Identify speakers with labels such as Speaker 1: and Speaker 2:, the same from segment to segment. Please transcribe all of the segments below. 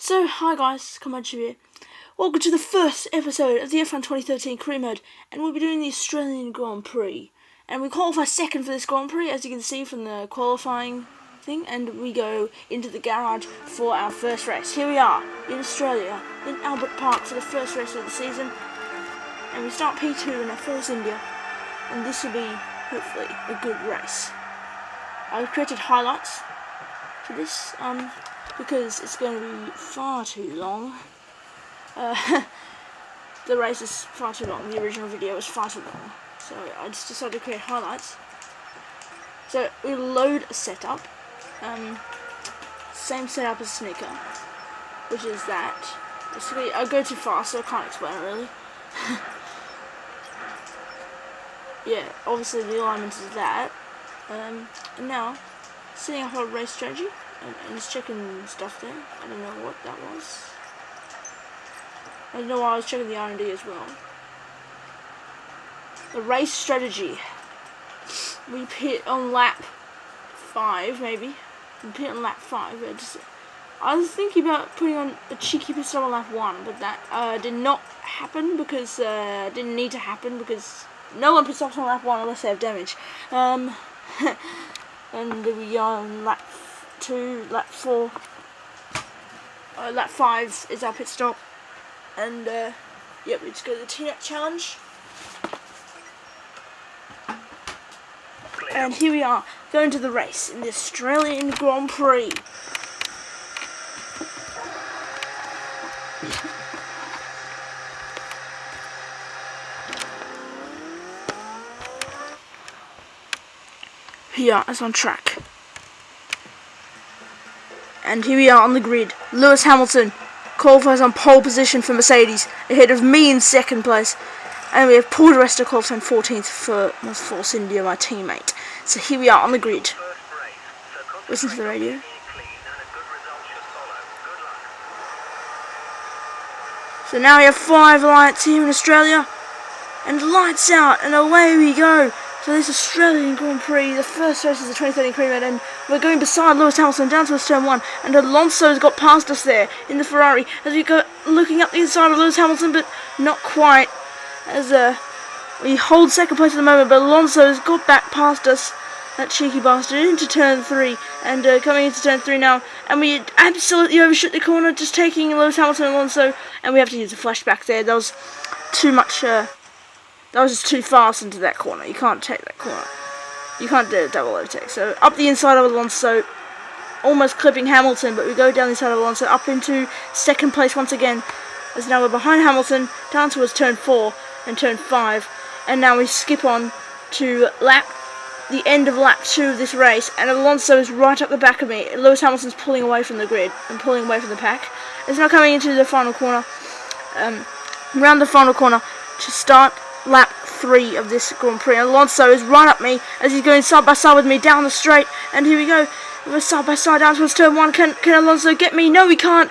Speaker 1: So, hi guys, CombinedYoutuber here. Welcome to the first episode of the F1 2013 career mode, and we'll be doing the Australian Grand Prix. And we qualify second for this Grand Prix, as you can see from the qualifying thing, and we go into the garage for our first race. Here we are, in Australia, in Albert Park for the first race of the season, and we start P2 in our Force India, and this will be, hopefully, a good race. I've created highlights for this, because it's going to be far too long. The race is far too long. The original video was far too long. So I just decided to create highlights. So we load a setup. Same setup as Sneaker, which is that. Basically, I go too fast, so I can't explain it really. Yeah, obviously the alignment is that. And now, setting up a race strategy. And just checking stuff there. I don't know what that was. I don't know why I was checking the R&D as well. The race strategy. We pit on lap 5, maybe. We pit on lap 5. I was thinking about putting on a cheeky pit stop on lap 1, but that did not happen because didn't need to happen because no one pit stops on lap 1 unless they have damage. And we are on lap 2, lap 4, lap 5 is our pit stop, and yeah, we just go to the T-Net challenge, and here we are, going to the race in the Australian Grand Prix. Here is on track. And here we are on the grid. Lewis Hamilton qualifies on pole position for Mercedes, ahead of me in second place. And we have Paul di Resta qualifying 14th for Force India, my teammate. So here we are on the grid. Listen to the radio. So now we have 5 lights here in Australia. And lights out, and away we go. So this Australian Grand Prix, the first race is the 2013 career mode, and we're going beside Lewis Hamilton down towards turn 1, and Alonso's got past us there in the Ferrari as we go looking up the inside of Lewis Hamilton, but not quite, as we hold second place at the moment, but Alonso's got back past us, that cheeky bastard, into turn 3, and coming into turn 3 now, and we absolutely overshoot the corner, just taking Lewis Hamilton and Alonso, and we have to use a flashback there. That was too much. That was just too fast into that corner. You can't take that corner. You can't do a double overtake. So up the inside of Alonso, almost clipping Hamilton, but we go down the inside of Alonso, up into second place once again. As now we're behind Hamilton, down towards turn 4 and turn 5. And now we skip on to the end of lap 2 of this race, and Alonso is right up the back of me. Lewis Hamilton's pulling away from the grid and pulling away from the pack. It's now coming into the final corner, around the final corner to start lap 3 of this Grand Prix. Alonso is right up me as he's going side by side with me down the straight, and here we go, we're side by side down towards turn 1. Can Alonso get me? No, he can't.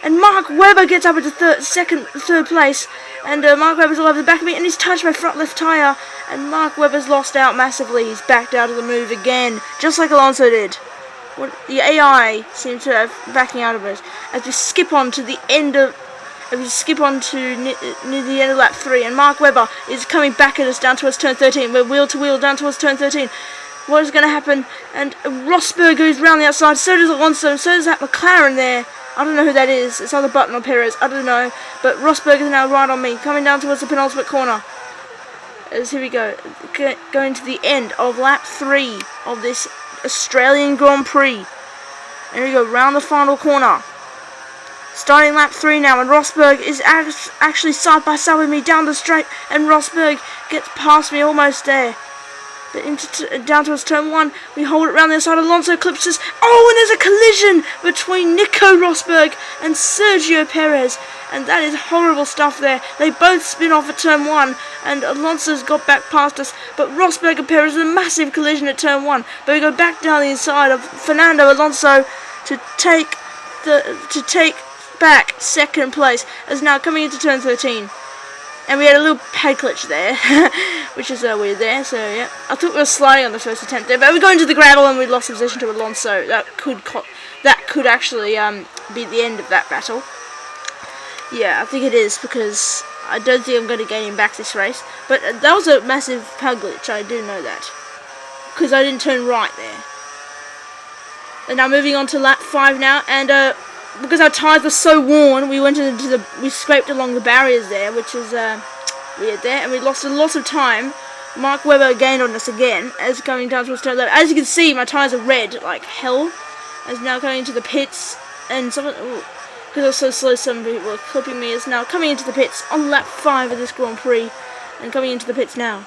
Speaker 1: And Mark Webber gets up into third place, and Mark Webber's all over the back of me, and he's touched my front left tyre, and Mark Webber's lost out massively. He's backed out of the move again, just like Alonso did. The AI seems to have backing out of it as we skip on to the end of near the end of lap 3, and Mark Webber is coming back at us down towards turn 13. We're wheel to wheel down towards turn 13. What is going to happen? And Rosberg goes round the outside, so does Alonso, and so does that McLaren there. I don't know who that is. It's either Button or Perez. I don't know. But Rosberg is now right on me, coming down towards the penultimate corner. As here we go. Going to the end of lap 3 of this Australian Grand Prix. And here we go, round the final corner. Starting lap 3 now, and Rosberg is actually side by side with me down the straight, and Rosberg gets past me almost there. But down towards turn 1, we hold it round the other side. Alonso clips us. Oh, and there's a collision between Nico Rosberg and Sergio Perez, and that is horrible stuff there. They both spin off at turn 1, and Alonso's got back past us, but Rosberg and Perez a massive collision at turn 1. But we go back down the inside of Fernando Alonso to take back second place, as now coming into turn 13. And we had a little pad glitch there, which is weird there, so yeah. I thought we were sliding on the first attempt there, but we got into the gravel and we lost position to Alonso. That could that could actually be the end of that battle. Yeah, I think it is, because I don't think I'm going to gain him back this race. But that was a massive power glitch, I do know that, because I didn't turn right there. And now moving on to lap 5 now, and because our tyres were so worn, we scraped along the barriers there, which is weird there, and we lost a lot of time. Mark Webber gained on us again as coming down towards turn 11. As you can see, my tyres are red like hell. As now coming into the pits, and someone, because I was so slow, some people were clipping me, is now coming into the pits on lap 5 of this Grand Prix, and coming into the pits now.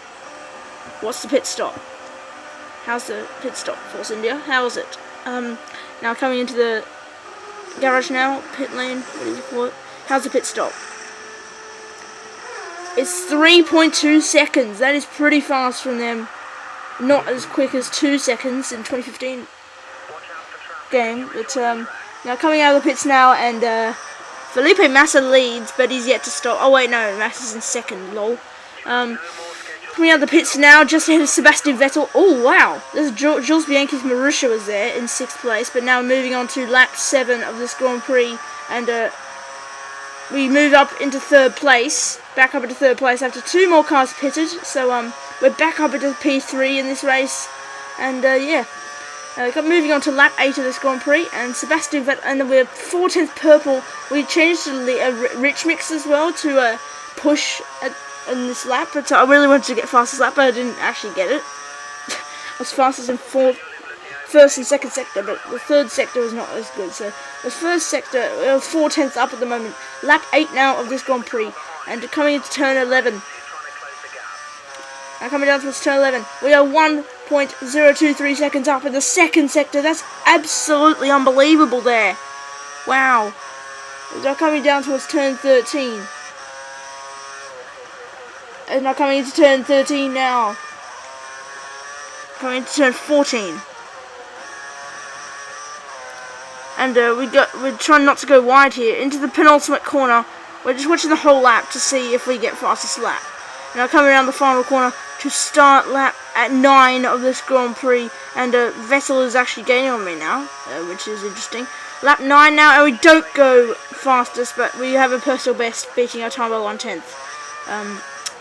Speaker 1: What's the pit stop? How's the pit stop, Force India? How is it? Now coming into the garage now, pit lane, what do you call it? How's the pit stop? It's 3.2 seconds. That is pretty fast from them. Not as quick as 2 seconds in 2015 game. But now coming out of the pits now, and Felipe Massa leads, but he's yet to stop. Oh wait, no, Massa's in second. Lol. Coming out of the pits now, just ahead of Sebastian Vettel. Oh wow, there's Jules Bianchi's Marussia was there in 6th place. But now moving on to lap 7 of this Grand Prix, and we move up into 3rd place. Back up into 3rd place after 2 more cars pitted. So we're back up into P3 in this race. And yeah, moving on to lap 8 of this Grand Prix, and Sebastian Vettel, and we're 4/10 purple. We changed to Rich Mix as well to push in this lap. But I really wanted to get fastest lap, but I didn't actually get it. I was fastest in 1st and 2nd sector, but the 3rd sector was not as good. So the 1st sector, 4/10 up at the moment. Lap 8 now of this Grand Prix, and coming into turn 11. Now coming down towards turn 11, we are 1.023 seconds up in the 2nd sector. That's absolutely unbelievable there. Wow. Now coming down towards turn 13. And now coming into turn 13 now. Coming into turn 14. And we're trying not to go wide here. Into the penultimate corner. We're just watching the whole lap to see if we get fastest lap. Now coming around the final corner to start lap at 9 of this Grand Prix. And Vettel is actually gaining on me now, which is interesting. Lap 9 now, and we don't go fastest, but we have a personal best, beating our time by 1/10.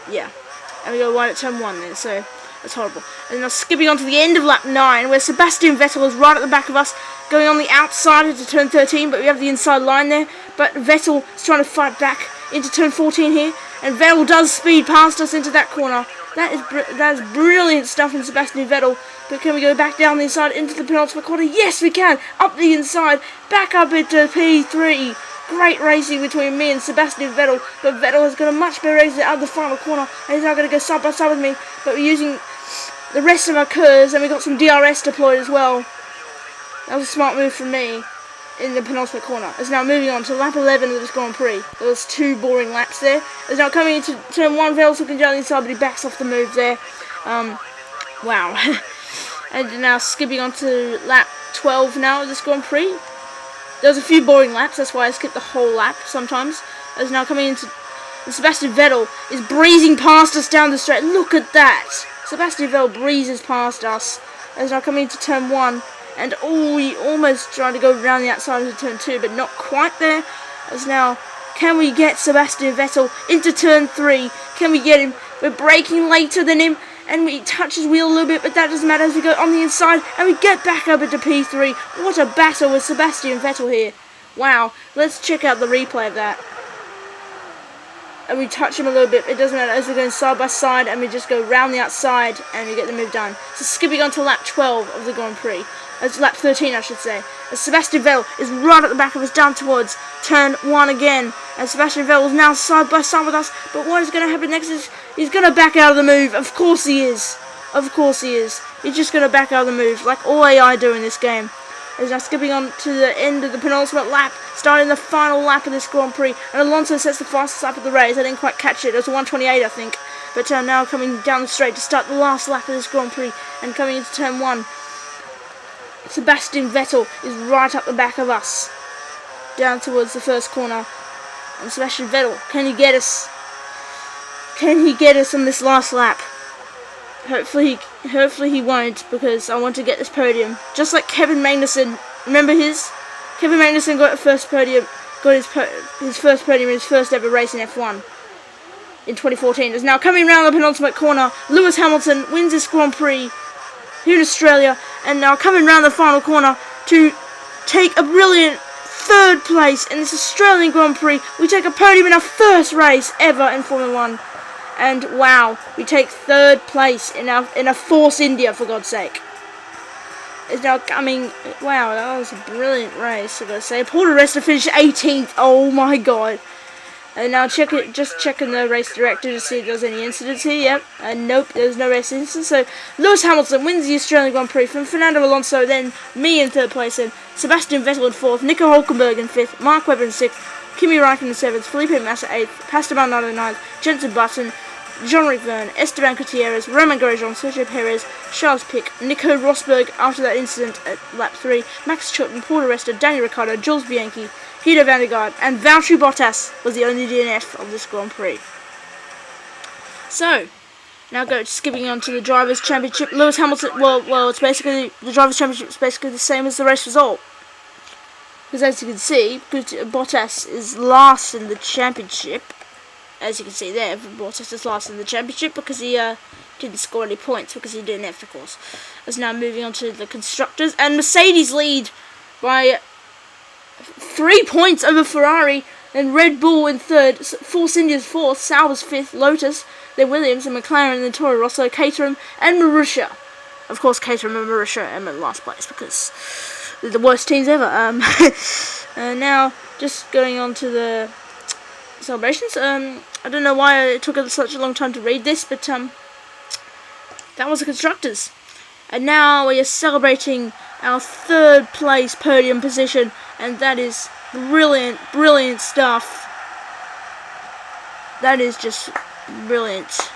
Speaker 1: Yeah. And we go wide at turn 1 then, so that's horrible. And now skipping on to the end of lap 9, where Sebastian Vettel is right at the back of us, going on the outside into turn 13, but we have the inside line there. But Vettel is trying to fight back into turn 14 here, and Vettel does speed past us into that corner. That is brilliant stuff from Sebastian Vettel. But can we go back down the inside into the penultimate corner? Yes, we can! Up the inside, back up into P3. Great racing between me and Sebastian Vettel, but Vettel has got a much better race out of the final corner, and he's now going to go side by side with me. But we're using the rest of our curves, and we got some DRS deployed as well. That was a smart move from me in the penultimate corner. It's now moving on to lap 11 of this Grand Prix. There was 2 boring laps there. It's now coming into turn 1. Vettel's looking down the inside, but he backs off the move there. Wow. And now skipping on to lap 12 now of this Grand Prix. There's a few boring laps, that's why I skipped the whole lap sometimes. It's now coming into... Sebastian Vettel is breezing past us down the straight. Look at that! Sebastian Vettel breezes past us. It's now coming into turn 1. And oh, we almost tried to go around the outside into turn 2, but not quite there. As now, can we get Sebastian Vettel into turn 3? Can we get him? We're braking later than him, and we touch his wheel a little bit, but that doesn't matter as we go on the inside, and we get back up into P3. What a battle with Sebastian Vettel here. Wow, let's check out the replay of that. And we touch him a little bit, it doesn't matter, as we're going side by side, and we just go round the outside, and we get the move done. So skipping on to lap 12 of the Grand Prix. It's lap 13, I should say. As Sebastian Vettel is right at the back of us, down towards turn 1 again. And Sebastian Vettel is now side by side with us. But what is going to happen next is he's going to back out of the move. Of course he is. Of course he is. He's just going to back out of the move, like all AI do in this game. He's now skipping on to the end of the penultimate lap, starting the final lap of this Grand Prix. And Alonso sets the fastest lap of the race. I didn't quite catch it. It was 1:28, I think. But now coming down the straight to start the last lap of this Grand Prix. And coming into turn 1. Sebastian Vettel is right up the back of us, down towards the first corner. And Sebastian Vettel, can he get us? Can he get us on this last lap? Hopefully he won't, because I want to get this podium. Just like Kevin Magnussen, remember his? Kevin Magnussen got his first podium in his first ever race in F1 in 2014. Is now coming round the penultimate corner. Lewis Hamilton wins this Grand Prix here in Australia, and now coming round the final corner to take a brilliant third place in this Australian Grand Prix. We take a podium in our first race ever in Formula 1. And wow, we take third place in a Force India, for God's sake. It's now coming. Wow, that was a brilliant race, I gotta say. Paul di Resta finished 18th. Oh my god. And now just checking the race director to see if there's any incidents here. Yep. And nope, there's no race incidents. So Lewis Hamilton wins the Australian Grand Prix from Fernando Alonso, then me in third place, and Sebastian Vettel in fourth, Nico Hulkenberg in fifth, Mark Webber in sixth, Kimi Räikkönen in seventh, Felipe Massa eighth, Pastor Maldonado in ninth, Jenson Button, Jean-Luc Verne, Esteban Gutierrez, Roman Grosjean, Sergio Perez, Charles Pic, Nico Rosberg after that incident at lap 3, Max Chilton, Paul di Resta, Daniel Ricciardo, Jules Bianchi, Guido van der Garde, and Valtteri Bottas was the only DNF of this Grand Prix. So, now skipping on to the Drivers' Championship. Lewis Hamilton, well, it's basically, the Drivers' Championship is basically the same as the race result. Because as you can see, Bottas is last in the championship. As you can see there, Bottas is last in the championship because he didn't score any points because he DNF'd, of course. As now moving on to the Constructors, and Mercedes lead by 3 points over Ferrari, then Red Bull in third, Force India's fourth, Sauber's fifth, Lotus, then Williams and McLaren, and then Toro Rosso, Caterham and Marussia. Of course, Caterham and Marussia are in last place because they're the worst teams ever. Now, just going on to the celebrations. I don't know why it took such a long time to read this, but that was the Constructors. And now we are celebrating our third place podium position, and that is brilliant, brilliant stuff. That is just brilliant.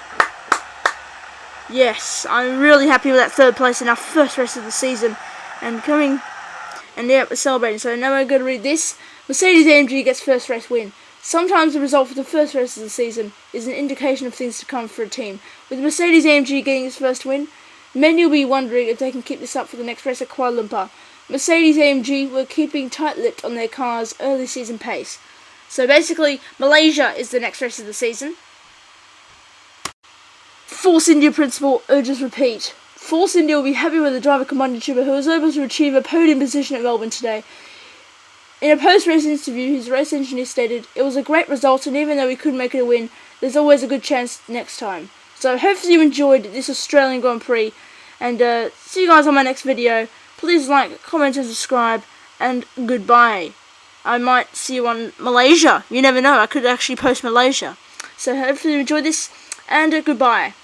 Speaker 1: Yes, I'm really happy with that third place in our first race of the season. And yeah, we're celebrating. So now we're going to read this. Mercedes-AMG gets first race win. Sometimes the result for the first race of the season is an indication of things to come for a team. With Mercedes-AMG getting its first win, many will be wondering if they can keep this up for the next race at Kuala Lumpur. Mercedes-AMG were keeping tight-lipped on their car's early season pace. So basically, Malaysia is the next race of the season. Force India principle urges repeat. Force India will be happy with the driver CombinedYoutuber who was able to achieve a podium position at Melbourne today. In a post-race interview, his race engineer stated, "It was a great result, and even though we couldn't make it a win, there's always a good chance next time." So hopefully you enjoyed this Australian Grand Prix, and see you guys on my next video. Please like, comment and subscribe, and goodbye. I might see you on Malaysia. You never know, I could actually post Malaysia. So hopefully you enjoyed this, and goodbye.